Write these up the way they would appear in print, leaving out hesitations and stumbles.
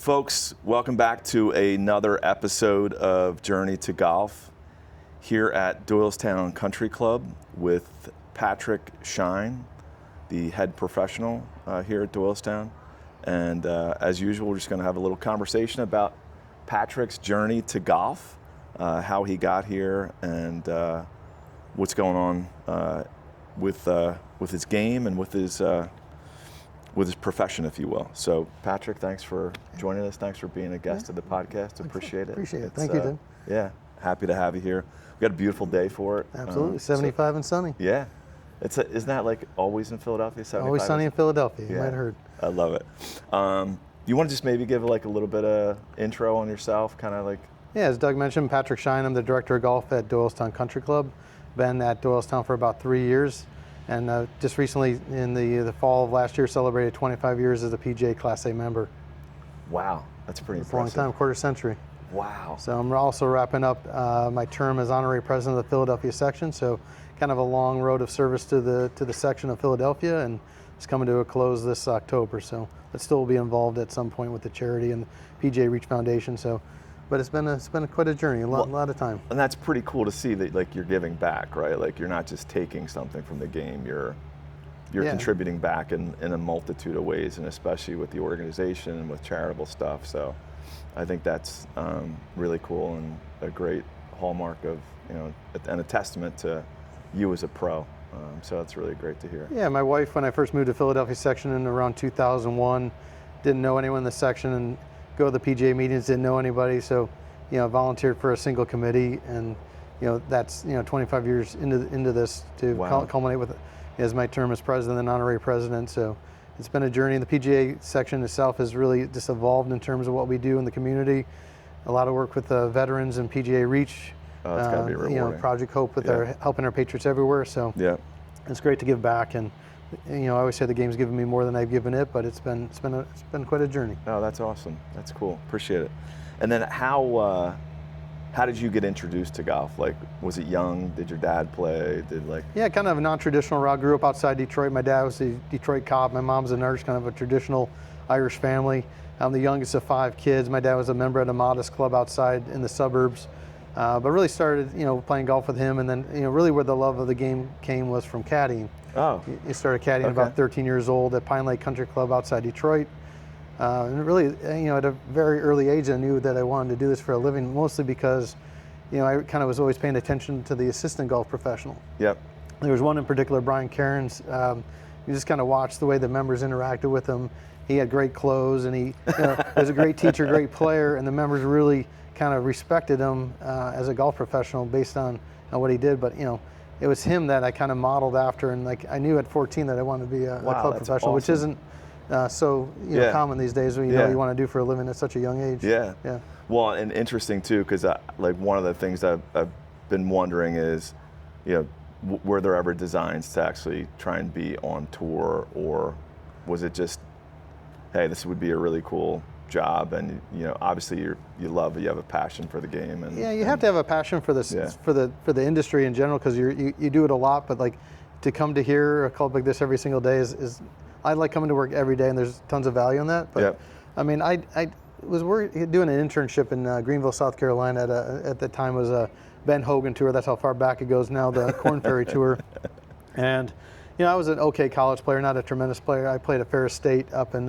Folks, welcome back to another episode of Journey to Golf here at Doylestown Country Club with Patrick Shine, the head professional here at Doylestown. And as usual, we're just going to have a little conversation about Patrick's journey to golf, how he got here, and what's going on with his game and with his profession, if you will. So, Patrick, thanks for joining us. Thanks for being a guest of the podcast. Appreciate it. Appreciate it. Thank you, Tim. Yeah, happy to have you here. We got a beautiful day for it. Absolutely, 75 and sunny. Yeah. Isn't that like always in Philadelphia? 75 always sunny in Philadelphia, you might have heard. I love it. You want to just maybe give like a little bit of intro on yourself, kind of like? Yeah, as Doug mentioned, Patrick Shine, I'm the director of golf at Doylestown Country Club. Been at Doylestown for about 3 years. And just recently, in the fall of last year, celebrated 25 years as a PGA Class A member. Wow, that's pretty impressive. A long time, quarter century. Wow. So I'm also wrapping up my term as honorary president of the Philadelphia section. So kind of a long road of service to the section of Philadelphia, and it's coming to a close this October. So but still will be involved at some point with the charity and the PGA Reach Foundation. So. But it's been quite a journey, a lot of time. And that's pretty cool to see that like you're giving back, right? Like you're not just taking something from the game, you're contributing back in a multitude of ways, and especially with the organization and with charitable stuff. So I think that's really cool and a great hallmark of, and a testament to you as a pro. So that's really great to hear. Yeah, my wife, when I first moved to Philadelphia section in around 2001, didn't know anyone in the section, and go to the PGA meetings, didn't know anybody, so volunteered for a single committee, and that's 25 years into this to culminate with as my term as president and honorary president. So it's been a journey. The PGA section itself has really just evolved in terms of what we do in the community. A lot of work with veterans and PGA Reach. Oh, it's gotta be rewarding. Project Hope with helping our Patriots everywhere. So it's great to give back, and I always say the game's given me more than I've given it, but it's been quite a journey. Oh, that's awesome. That's cool. Appreciate it. And then how did you get introduced to golf? Like, was it young? Did your dad play? Yeah, kind of a non-traditional route. Grew up outside Detroit. My dad was a Detroit cop. My mom's a nurse. Kind of a traditional Irish family. I'm the youngest of 5 kids. My dad was a member at a modest club outside in the suburbs. But really started, playing golf with him, and then, really where the love of the game came was from caddying. Oh. He started caddying about 13 years old at Pine Lake Country Club outside Detroit. And really, at a very early age, I knew that I wanted to do this for a living, mostly because, I kind of was always paying attention to the assistant golf professional. Yep. There was one in particular, Brian Cairns. You just kind of watched the way the members interacted with him. He had great clothes, and he was a great teacher, great player, and the members really kind of respected him as a golf professional based on what he did. But it was him that I kind of modeled after, and like I knew at 14 that I wanted to be a club professional, awesome. Which isn't so common these days when you know what you want to do for a living at such a young age. Yeah. Yeah. Well, and interesting too, because like one of the things I've been wondering is, were there ever designs to actually try and be on tour, or was it just, hey, this would be a really cool job, and obviously you have a passion for the game, and you have to have a passion for this for the industry in general, because you do it a lot, but like to come to hear a club like this every single day is I like coming to work every day, and there's tons of value in that. But I mean, I was doing an internship in Greenville, South Carolina at the time was a Ben Hogan tour. That's how far back it goes now, the Corn Ferry tour. And I was an okay college player, not a tremendous player. I played at Ferris State up in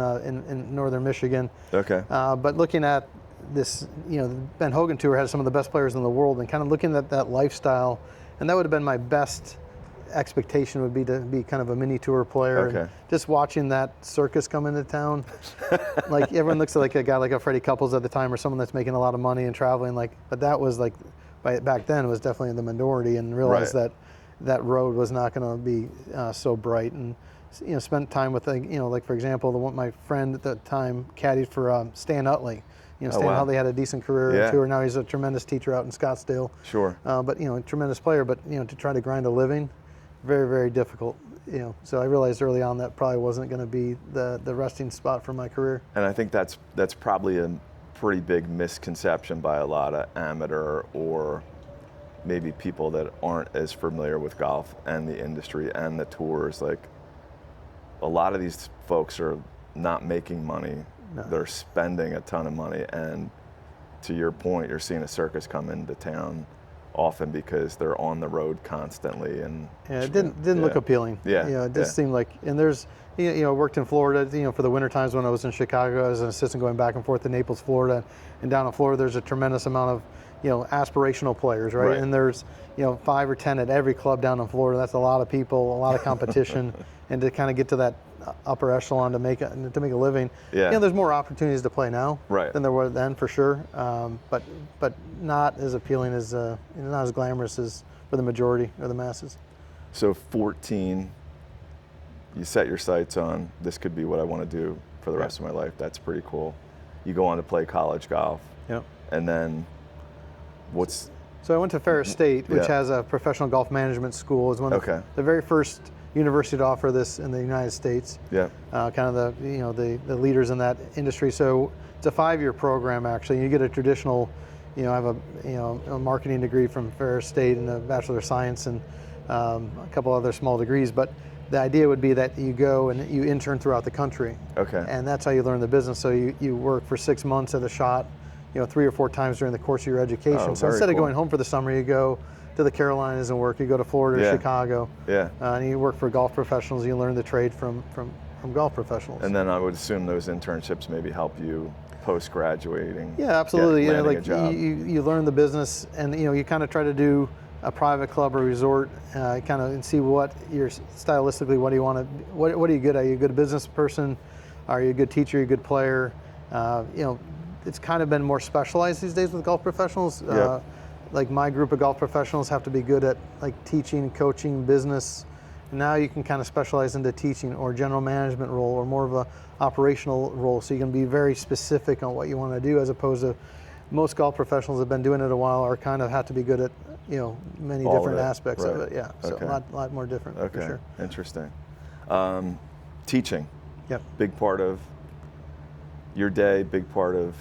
northern Michigan. Okay. But looking at this, the Ben Hogan tour had some of the best players in the world, and kind of looking at that lifestyle, and that would have been my best expectation, would be to be kind of a mini tour player. Okay. And just watching that circus come into town, like everyone looks like a guy like a Freddie Couples at the time, or someone that's making a lot of money and traveling. But that was like, back then it was definitely in the minority, and realized that road was not going to be so bright. And spent time with like for example, my friend at the time caddied for Stan Utley. Stan Utley had a decent career tour. Now he's a tremendous teacher out in Scottsdale. Sure. But a tremendous player. But to try to grind a living, very, very difficult. So I realized early on that probably wasn't going to be the resting spot for my career. And I think that's probably a pretty big misconception by a lot of amateur or maybe people that aren't as familiar with golf and the industry and the tours. Like, a lot of these folks are not making money they're spending a ton of money. And to your point, you're seeing a circus come into town often because they're on the road constantly. And it didn't look appealing. Yeah, it just seemed like, and there's, worked in Florida, for the winter times when I was in Chicago as an assistant going back and forth to Naples, Florida, and down in Florida there's a tremendous amount of aspirational players, right? And there's 5 or 10 at every club down in Florida. That's a lot of people, a lot of competition, and to kind of get to that upper echelon to make a living. There's more opportunities to play now than there were then, for sure. But not as appealing as not as glamorous as for the majority or the masses. So 14, you set your sights on, this could be what I want to do for the rest of my life. That's pretty cool. You go on to play college golf. And then So I went to Ferris State, which has a professional golf management school. It's one of the very first university to offer this in the United States. Kind of the leaders in that industry. So it's a 5-year program actually. You get a traditional, I have a marketing degree from Ferris State and a Bachelor of Science and a couple other small degrees. But the idea would be that you go and you intern throughout the country. And that's how you learn the business. So you work for 6 months at a shot, 3 or 4 times during the course of your education. So instead of going home for the summer, you go to the Carolinas and work. You go to Florida, Chicago, and you work for golf professionals. You learn the trade from golf professionals. And then I would assume those internships maybe help you post-graduating. Yeah, absolutely. Landing a job. You learn the business, and you kind of try to do a private club or resort, kind of and see what you're stylistically. What do you want to? What are you good at? Are you a good business person? Are you a good teacher? Are you a good player? It's kind of been more specialized these days with golf professionals. Like my group of golf professionals have to be good at like teaching, coaching, business. Now you can kind of specialize into teaching or general management role or more of a operational role. So you can be very specific on what you want to do, as opposed to most golf professionals have been doing it a while or kind of have to be good at many different aspects of it. So a lot more different for sure. Interesting. Teaching. Big part of your day. Big part of.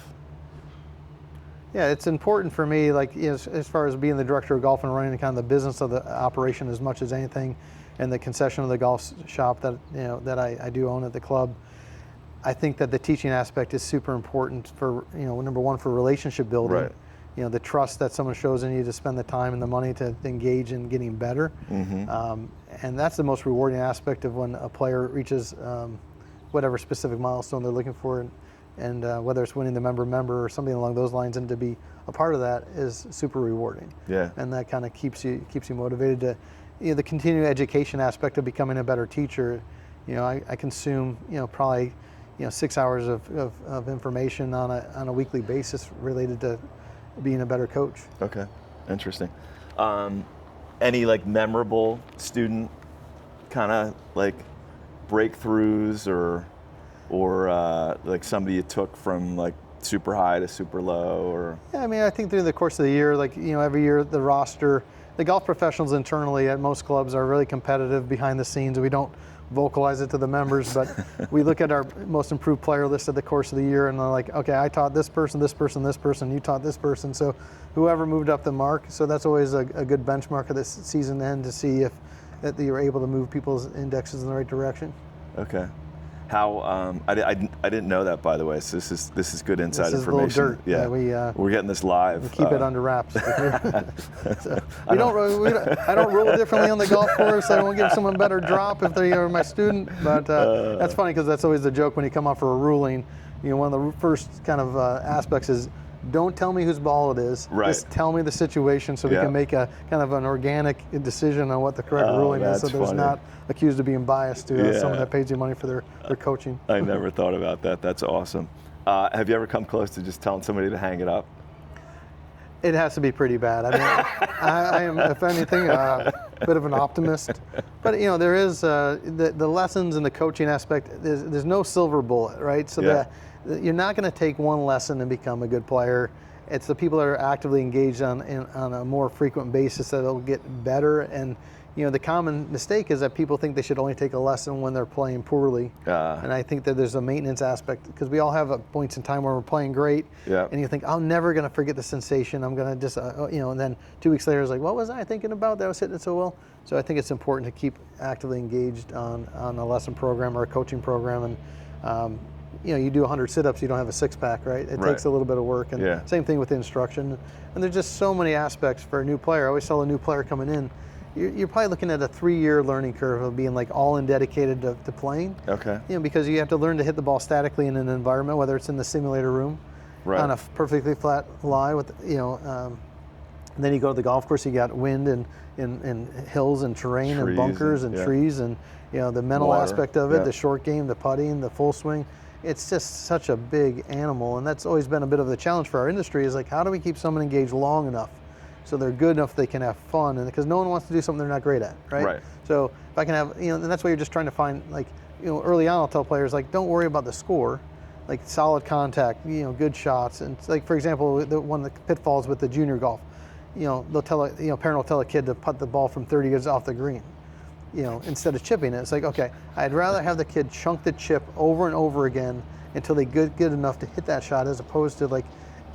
Yeah, it's important for me, like as far as being the director of golf and running kind of the business of the operation as much as anything, and the concession of the golf shop that that I do own at the club. I think that the teaching aspect is super important for number one, for relationship building. The trust that someone shows in you to spend the time and the money to engage in getting better, and that's the most rewarding aspect of when a player reaches whatever specific milestone they're looking for. And whether it's winning the member or something along those lines, and to be a part of that is super rewarding. And that kind of keeps you motivated to, the continuing education aspect of becoming a better teacher. I consume probably 6 hours of information on a weekly basis related to being a better coach. Interesting. Any like memorable student kind of like breakthroughs or like somebody you took from like super high to super low, or? Yeah, I mean, I think through the course of the year, like, every year the roster, the golf professionals internally at most clubs are really competitive behind the scenes. We don't vocalize it to the members, but we look at our most improved player list at the course of the year, and they're like, okay, I taught this person, this person, this person, you taught this person. So whoever moved up the mark. So that's always a good benchmark of this season end to see if that you're able to move people's indexes in the right direction. How I didn't know that, by the way. So this is good inside this is information. A little dirt. We're getting this live. We keep it under wraps. So I don't rule differently on the golf course. I don't give someone better drop if they are my student. But that's funny, because that's always the joke when you come out for a ruling. One of the first kind of aspects is, don't tell me whose ball it is. Just tell me the situation so we can make a kind of an organic decision on what the correct ruling is, so there's not accused of being biased to someone that pays you money for their coaching. I never thought about that. That's awesome. Have you ever come close to just telling somebody to hang it up? It has to be pretty bad. I mean, I am, if anything, a bit of an optimist. But there is the lessons and the coaching aspect. There's no silver bullet, right? So you're not going to take one lesson and become a good player. It's the people that are actively engaged on a more frequent basis that'll get better. And the common mistake is that people think they should only take a lesson when they're playing poorly. And I think that there's a maintenance aspect, because we all have points in time where we're playing great, and you think, I'm never going to forget the sensation. I'm going to just, and then 2 weeks later, it's like, what was I thinking about that I was hitting it so well? So I think it's important to keep actively engaged on a lesson program or a coaching program. And you do 100 sit-ups, you don't have a six-pack, right? It takes a little bit of work, and same thing with the instruction. And there's just so many aspects for a new player. I always tell a new player coming in, you're probably looking at a 3-year learning curve of being like all in dedicated to playing. Okay. Because you have to learn to hit the ball statically in an environment, whether it's in the simulator room, on a perfectly flat lie with, and then you go to the golf course, you got wind and hills and terrain and bunkers and trees and the mental water aspect of it, the short game, the putting, the full swing. It's just such a big animal, and that's always been a bit of the challenge for our industry is like, how do we keep someone engaged long enough so they're good enough they can have fun, and because no one wants to do something they're not great at, right? So if I can have, and that's why you're just trying to find, like, early on I'll tell players, like, don't worry about the score, like solid contact, good shots, and like, for example, one of the pitfalls with the junior golf, they'll tell parent will tell a kid to putt the ball from 30 yards off the green, instead of chipping it. It's like, okay, I'd rather have the kid chunk the chip over and over again until they get good enough to hit that shot, as opposed to like,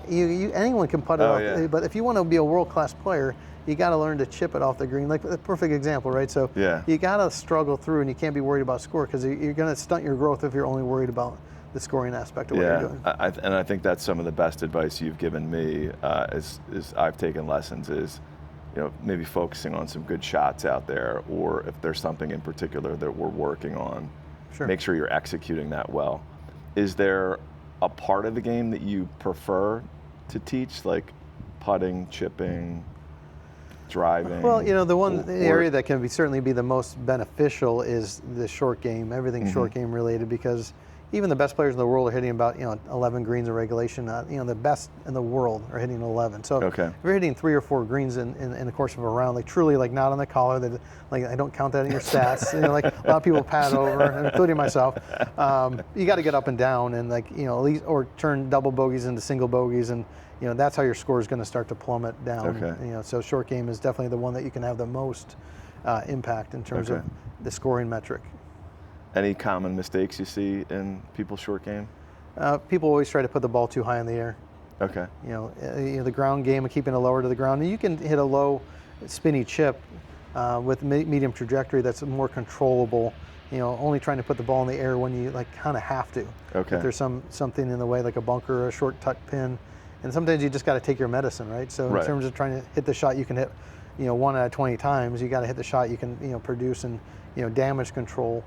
anyone can putt it off. But if you want to be a world-class player, you got to learn to chip it off the green. Like a perfect example, right? So you got to struggle through, and you can't be worried about score, because you're going to stunt your growth if you're only worried about the scoring aspect of what you're doing. And I think that's some of the best advice you've given me as I've taken lessons is, maybe focusing on some good shots out there, or if there's something in particular that we're working on, make sure you're executing that well. Is there a part of the game that you prefer to teach, like putting, chipping, driving? Well, the area that can certainly be the most beneficial is the short game, everything short game related, because even the best players in the world are hitting about 11 greens in regulation. The best in the world are hitting 11. So if you're hitting 3 or 4 greens in the course of a round, like truly, like not on the collar, that like I don't count that in your stats. Like a lot of people pad over, including myself. You got to get up and down, and like at least, or turn double bogeys into single bogeys, and that's how your score is going to start to plummet down. So short game is definitely the one that you can have the most impact in terms of the scoring metric. Any common mistakes you see in people's short game? People always try to put the ball too high in the air. Okay. The ground game and keeping it lower to the ground. And you can hit a low, spinny chip with medium trajectory that's more controllable. Only trying to put the ball in the air when you like kind of have to. Okay. If there's something in the way, like a bunker or a short tuck pin, and sometimes you just got to take your medicine, right? So in terms of trying to hit the shot you can hit, 1 out of 20 times, you got to hit the shot you can produce and damage control.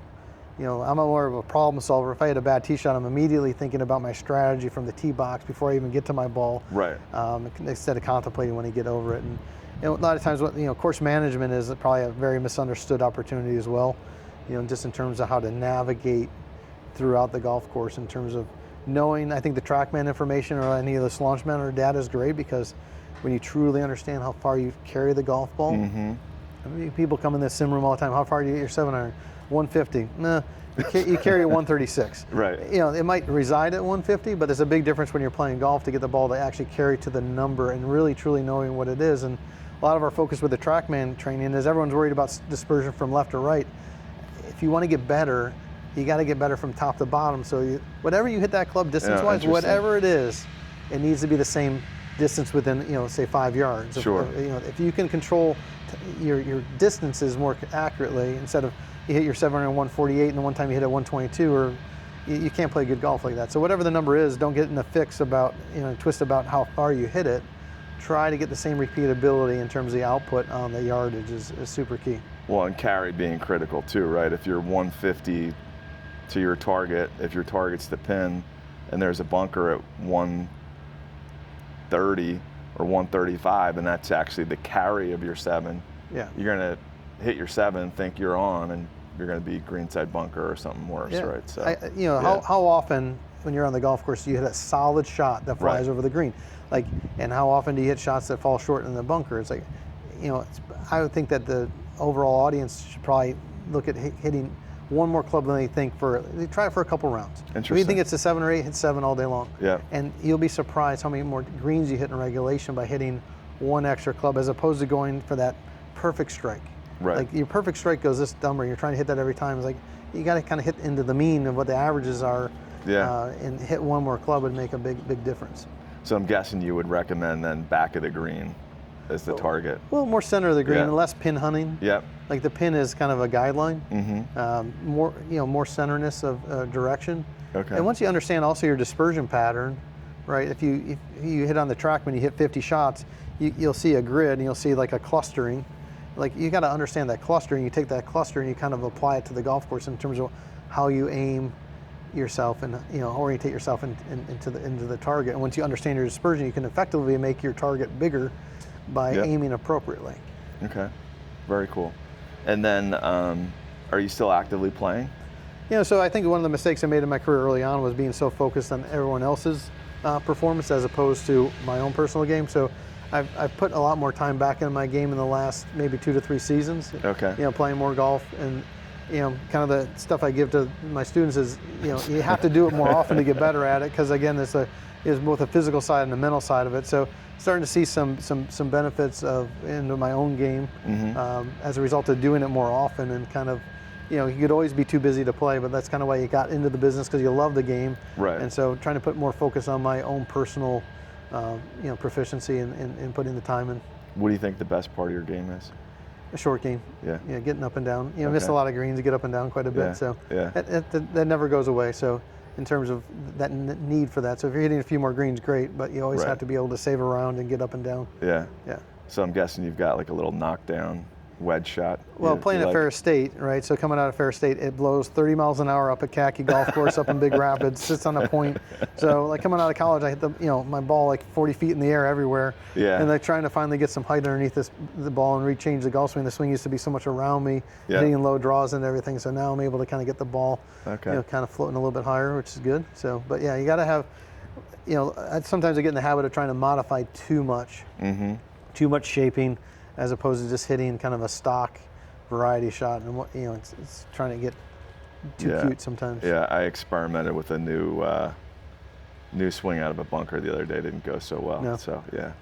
I'm more of a problem solver. If I hit a bad tee shot, I'm immediately thinking about my strategy from the tee box before I even get to my ball. Right. Instead of contemplating when I get over it. And a lot of times, course management is probably a very misunderstood opportunity as well. Just in terms of how to navigate throughout the golf course, in terms of knowing. I think the TrackMan information or any of the Launchman or data is great, because when you truly understand how far you carry the golf ball. I mean, people come in this sim room all the time. How far do you get your 7-iron? 150. Nah, you carry a 136. Right. It might reside at 150, but there's a big difference when you're playing golf to get the ball to actually carry to the number and really truly knowing what it is. And a lot of our focus with the TrackMan training is everyone's worried about dispersion from left to right. If you want to get better, you got to get better from top to bottom. So whatever you hit that club distance-wise, whatever it is, it needs to be the same distance within, say 5 yards. Sure. If you can control your distances more accurately, instead of you hit your 7 on 148 and the one time you hit at 122, or you can't play good golf like that. So whatever the number is, don't get in a fix about, twist about how far you hit it. Try to get the same repeatability in terms of the output on the yardage is super key. Well, and carry being critical too, right? If you're 150 to your target, if your target's the pin, and there's a bunker at 130 or 135, and that's actually the carry of your 7, you're gonna hit your 7, think you're on, and you're going to be greenside bunker or something worse, right? So, how often when you're on the golf course do you hit a solid shot that flies over the green? Like, and how often do you hit shots that fall short in the bunker? It's like, I would think that the overall audience should probably look at hitting one more club than they think they try it for a couple rounds. If you think it's a 7 or 8, hit 7 all day long. Yeah. And you'll be surprised how many more greens you hit in regulation by hitting one extra club, as opposed to going for that perfect strike. Right. Like your perfect strike goes this number, you're trying to hit that every time. It's like you got to kind of hit into the mean of what the averages are, and hit one more club would make a big difference. So I'm guessing you would recommend then back of the green as the target. Well, more center of the green, and less pin hunting. Yep. Like the pin is kind of a guideline. Mm-hmm. More centerness of direction. Okay. And once you understand also your dispersion pattern, right? If you hit on the track when you hit 50 shots, you'll see a grid and you'll see like a clustering. Like you got to understand that clustering. You take that cluster and you kind of apply it to the golf course in terms of how you aim yourself and orientate yourself into the target. And once you understand your dispersion, you can effectively make your target bigger by aiming appropriately. Okay, very cool. And then, are you still actively playing? So I think one of the mistakes I made in my career early on was being so focused on everyone else's performance as opposed to my own personal game. So I've put a lot more time back into my game in the last maybe 2 to 3 seasons. Okay. Playing more golf and kind of the stuff I give to my students is you have to do it more often to get better at it, because again, there's both a physical side and a mental side of it. So starting to see some benefits into my own game as a result of doing it more often, and kind of you could always be too busy to play, but that's kind of why you got into the business, because you love the game. Right. And so trying to put more focus on my own personal proficiency and putting the time in. What do you think the best part of your game is? A short game. Yeah. Getting up and down. Miss a lot of greens, get up and down quite a bit. Yeah. So yeah. That never goes away. So in terms of that need for that. So if you're hitting a few more greens, great, but you always have to be able to save a round and get up and down. Yeah. Yeah. So I'm guessing you've got like a little knockdown wedge shot. Well, playing at Ferris State, right? So coming out of Ferris State, it blows 30 miles an hour up at Khaki Golf Course up in Big Rapids, sits on a point. So like coming out of college, I hit my ball like 40 feet in the air everywhere. Yeah. And like trying to finally get some height underneath the ball and rechange the golf swing. The swing used to be so much around me, hitting low draws and everything. So now I'm able to kind of get the ball, kind of floating a little bit higher, which is good. So, but yeah, you got to have, sometimes I get in the habit of trying to modify too much, too much shaping, as opposed to just hitting kind of a stock variety shot, and it's trying to get too cute sometimes. Yeah, I experimented with a new swing out of a bunker the other day. Didn't go so well. No. So yeah,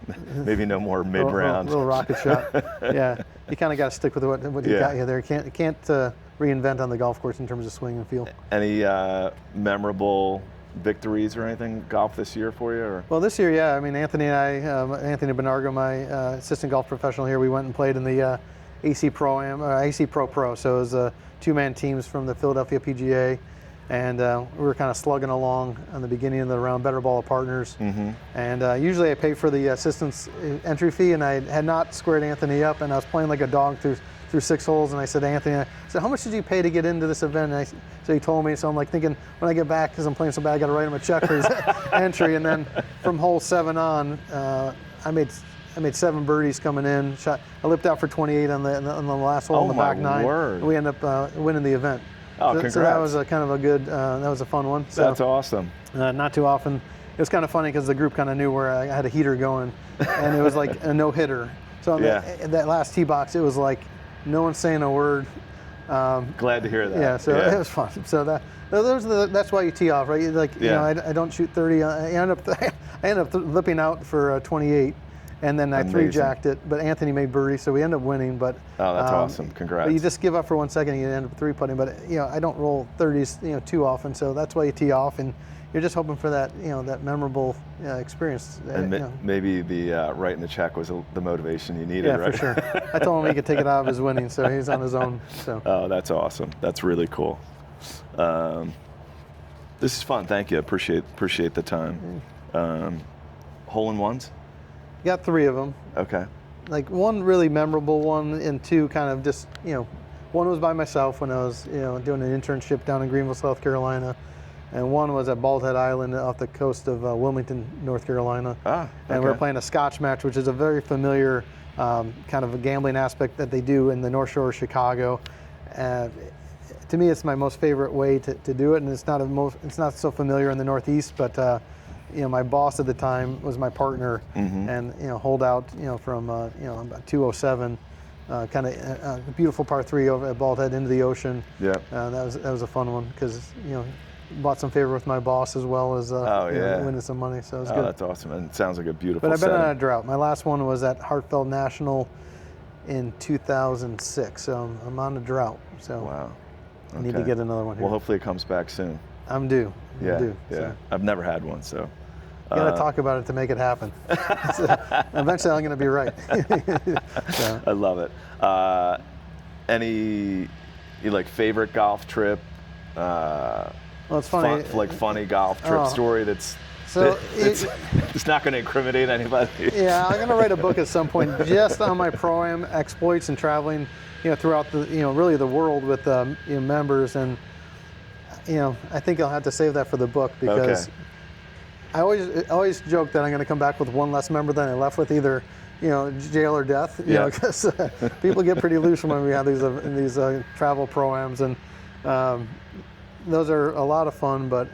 maybe no more mid-round. Little rocket shot. Yeah, you kind of got to stick with what you got you there. You can't reinvent on the golf course in terms of swing and feel. Any memorable victories or anything golf this year for you? Or? Well, this year, yeah. I mean, Anthony and I, Anthony Benargo, my assistant golf professional here, we went and played in the AC Pro. So it was 2-man teams from the Philadelphia PGA, and we were kind of slugging along on the beginning of the round, better ball of partners. And usually I pay for the assistant's entry fee, and I had not squared Anthony up, and I was playing like a dog through 6 holes, and I said to Anthony, how much did you pay to get into this event? And so he told me, so I'm like thinking, when I get back, because I'm playing so bad, I got to write him a check for his entry. And then from hole 7 on, I made 7 birdies coming in. I lipped out for 28 on the last hole on the back 9. Word. We ended up winning the event. Oh, congrats. So that was a kind of a good, that was a fun one. So, that's awesome. Not too often. It was kind of funny because the group kind of knew where I had a heater going, and it was like a no-hitter. So on that last tee box, it was like, no one's saying a word. Glad to hear that. Yeah, so it was fun. So that's why you tee off, right? I don't shoot 30. I end up lipping out for 28, and then I 3-jacked it. But Anthony made birdie, so we ended up winning. But that's awesome. Congrats. But you just give up for 1 second, and you end up 3-putting. But I don't roll 30s too often, so that's why you tee off, and you're just hoping for that that memorable experience. And maybe the writing the check was the motivation you needed, right? Yeah, for sure. I told him he could take it out of his winning, so he's on his own. So. Oh, that's awesome. That's really cool. This is fun. Thank you. Appreciate the time. Hole-in-ones? Got 3 of them. Okay. Like 1 really memorable one, and 2 kind of just, 1 was by myself when I was, doing an internship down in Greenville, South Carolina. And 1 was at Bald Head Island off the coast of Wilmington, North Carolina. Okay. And we were playing a Scotch match, which is a very familiar kind of a gambling aspect that they do in the North Shore of Chicago. To me, it's my most favorite way to do it, and it's not so familiar in the Northeast. But my boss at the time was my partner, and holed out from about 207. Kind of a beautiful par 3 over at Bald Head into the ocean. Yeah. That was a fun one because bought some favor with my boss as well as winning some money. So it was good. That's awesome, and it sounds like a beautiful. But I've been on a drought. My last one was at Hartfeld National in 2006. So I'm on a drought. So wow. Okay. I need to get another one here. Well, hopefully it comes back soon. I'm due. Yeah. I'm due, Yeah. so. I've never had one, so. You got to talk about it to make it happen. Eventually, I'm going to be right. So. I love it. Any favorite golf trip? Well, it's funny. Funny golf trip story that's. So it's not going to incriminate anybody. Yeah, I'm going to write a book at some point just on my pro-am exploits and traveling, throughout the, really the world with members, and I think I'll have to save that for the book because I always joke that I'm going to come back with one less member than I left with, either jail or death. Because people get pretty loose when we have these travel pro-ams, and those are a lot of fun, but.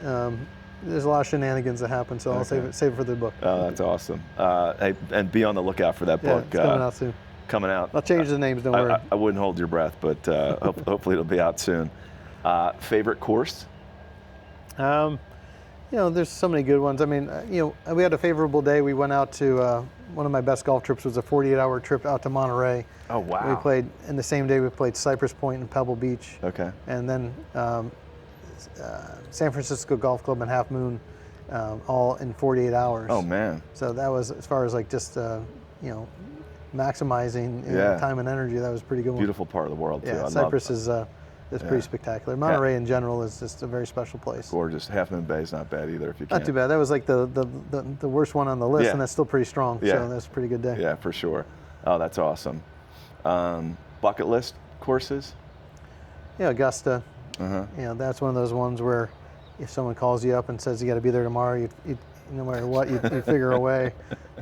There's a lot of shenanigans that happen, so I'll save it for the book. Oh, that's awesome. And be on the lookout for that book. It's coming out soon. Coming out. I'll change the names, don't worry. I wouldn't hold your breath, but hopefully it'll be out soon. Favorite course? There's so many good ones. I mean, we had a favorable day. We went out to, one of my best golf trips was a 48-hour trip out to Monterey. Oh, wow. We played, in the same day we played Cypress Point and Pebble Beach. Okay. And then San Francisco Golf Club and Half Moon, all in 48 hours. Oh, man. So that was, as far as just maximizing time and energy, that was a pretty good one. Beautiful part of the world, too. Yeah, Cypress is pretty spectacular. Monterey in general is just a very special place. Gorgeous. Half Moon Bay is not bad either if you can. Not too bad. That was like the worst one on the list, and that's still pretty strong. Yeah. So that's a pretty good day. Yeah, for sure. Oh, that's awesome. Bucket list courses? Yeah, Augusta. That's one of those ones where if someone calls you up and says you got to be there tomorrow, you no matter what, you figure a way.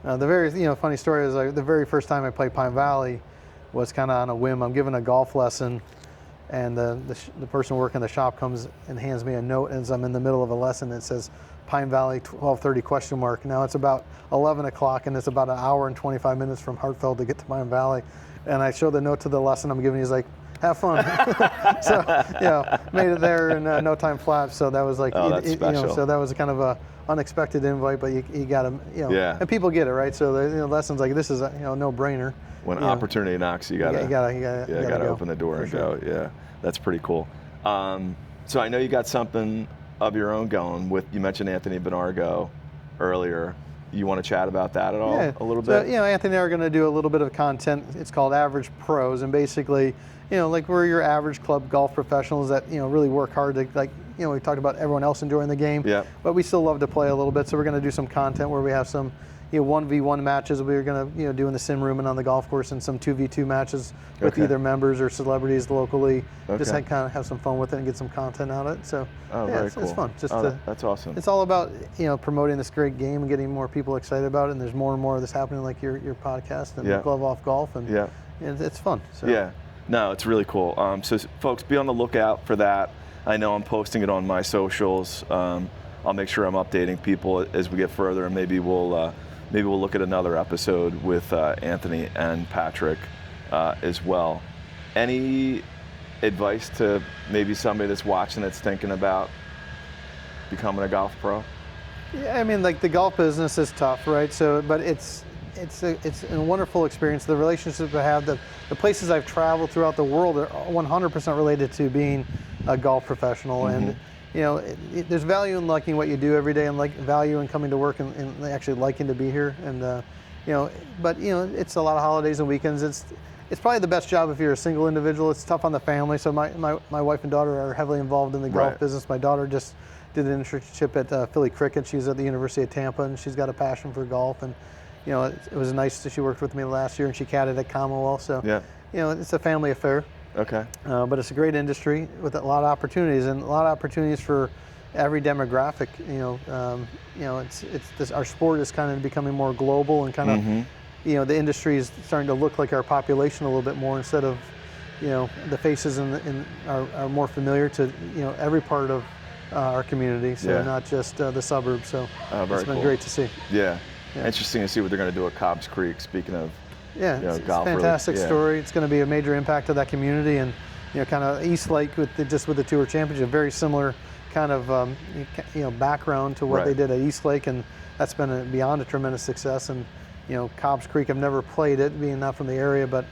The very funny story is the very first time I played Pine Valley was kind of on a whim. I'm giving a golf lesson, and the person working the shop comes and hands me a note as I'm in the middle of a lesson. It says Pine Valley 12:30 ? Now it's about 11 o'clock, and it's about an hour and 25 minutes from Hartfeld to get to Pine Valley. And I show the note to the lesson I'm giving. He's like, have fun. So, made it there in no time flat. So that was that's special. So that was kind of a unexpected invite, but you got to, and people get it, right? So the lessons like this is a no-brainer. When opportunity knocks, you gotta open the door and go. Yeah, that's pretty cool. So I know you got something of your own going with. You mentioned Anthony Benargo earlier. You want to chat about that at all a little bit? So, Anthony and I are going to do a little bit of content. It's called Average Pros, and basically, we're your average club golf professionals that, really work hard to, we talked about everyone else enjoying the game, but we still love to play a little bit. So we're going to do some content where we have some, 1v1 matches we're going to, do in the sim room and on the golf course, and some 2v2 matches with either members or celebrities locally. Just kind of have some fun with it and get some content out of it. So it's fun. That's awesome. It's all about, promoting this great game and getting more people excited about it. And there's more and more of this happening, like your podcast and Glove Off Golf, and it's fun. So. Yeah, no, it's really cool. So folks, be on the lookout for that. I know I'm posting it on my socials. I'll make sure I'm updating people as we get further, and maybe we'll look at another episode with Anthony and Patrick as well. Any advice to maybe somebody that's watching that's thinking about becoming a golf pro? Yeah, I mean, the golf business is tough, right? So, but it's a wonderful experience. The relationships I have, the places I've traveled throughout the world are 100% related to being a golf professional, and there's value in liking what you do every day, and value in coming to work and actually liking to be here. And but it's a lot of holidays and weekends. It's probably the best job if you're a single individual. It's tough on the family. So my wife and daughter are heavily involved in the golf business. My daughter just did an internship at Philly Cricket. She's at the University of Tampa, and she's got a passion for golf. And it was nice that she worked with me last year, and she caddied at Commonwealth. So it's a family affair. Okay. But it's a great industry with a lot of opportunities, and a lot of opportunities for every demographic. Our sport is kind of becoming more global, and kind of the industry is starting to look like our population a little bit more, instead of the faces are more familiar to every part of our community. So not just the suburbs. So it's been great to see. Yeah. Interesting to see what they're going to do at Cobbs Creek. Speaking of. Yeah, it's a fantastic story. It's going to be a major impact to that community, and kind of East Lake with the Tour Championship, very similar kind of background to what they did at East Lake, and that's been beyond a tremendous success. And Cobbs Creek, I've never played it, being not from the area, but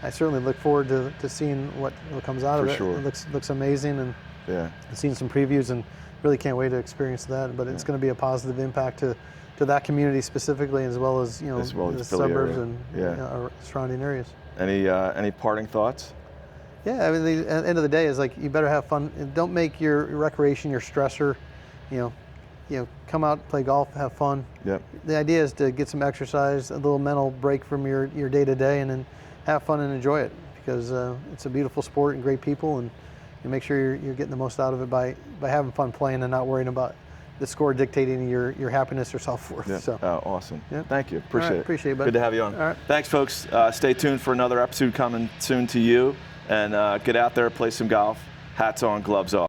I certainly look forward to seeing what comes out of it. Sure. It looks amazing, and I've seen some previews and really can't wait to experience that. But it's going to be a positive impact to to that community specifically, as well as the suburbs area. and Yeah. our surrounding areas. Any parting thoughts? Yeah, I mean, at the end of the day is like, you better have fun. Don't make your recreation your stressor. Come out, play golf, have fun. Yep. The idea is to get some exercise, a little mental break from your day-to-day, and then have fun and enjoy it, because it's a beautiful sport and great people, and you make sure you're getting the most out of it by having fun playing and not worrying about the score dictating your happiness or self-worth. Yeah. So. Awesome. Yeah. Thank you. Appreciate it. Appreciate it, buddy. Good to have you on. All right. Thanks, folks. Stay tuned for another episode coming soon to you. And get out there, play some golf. Hats on, gloves off.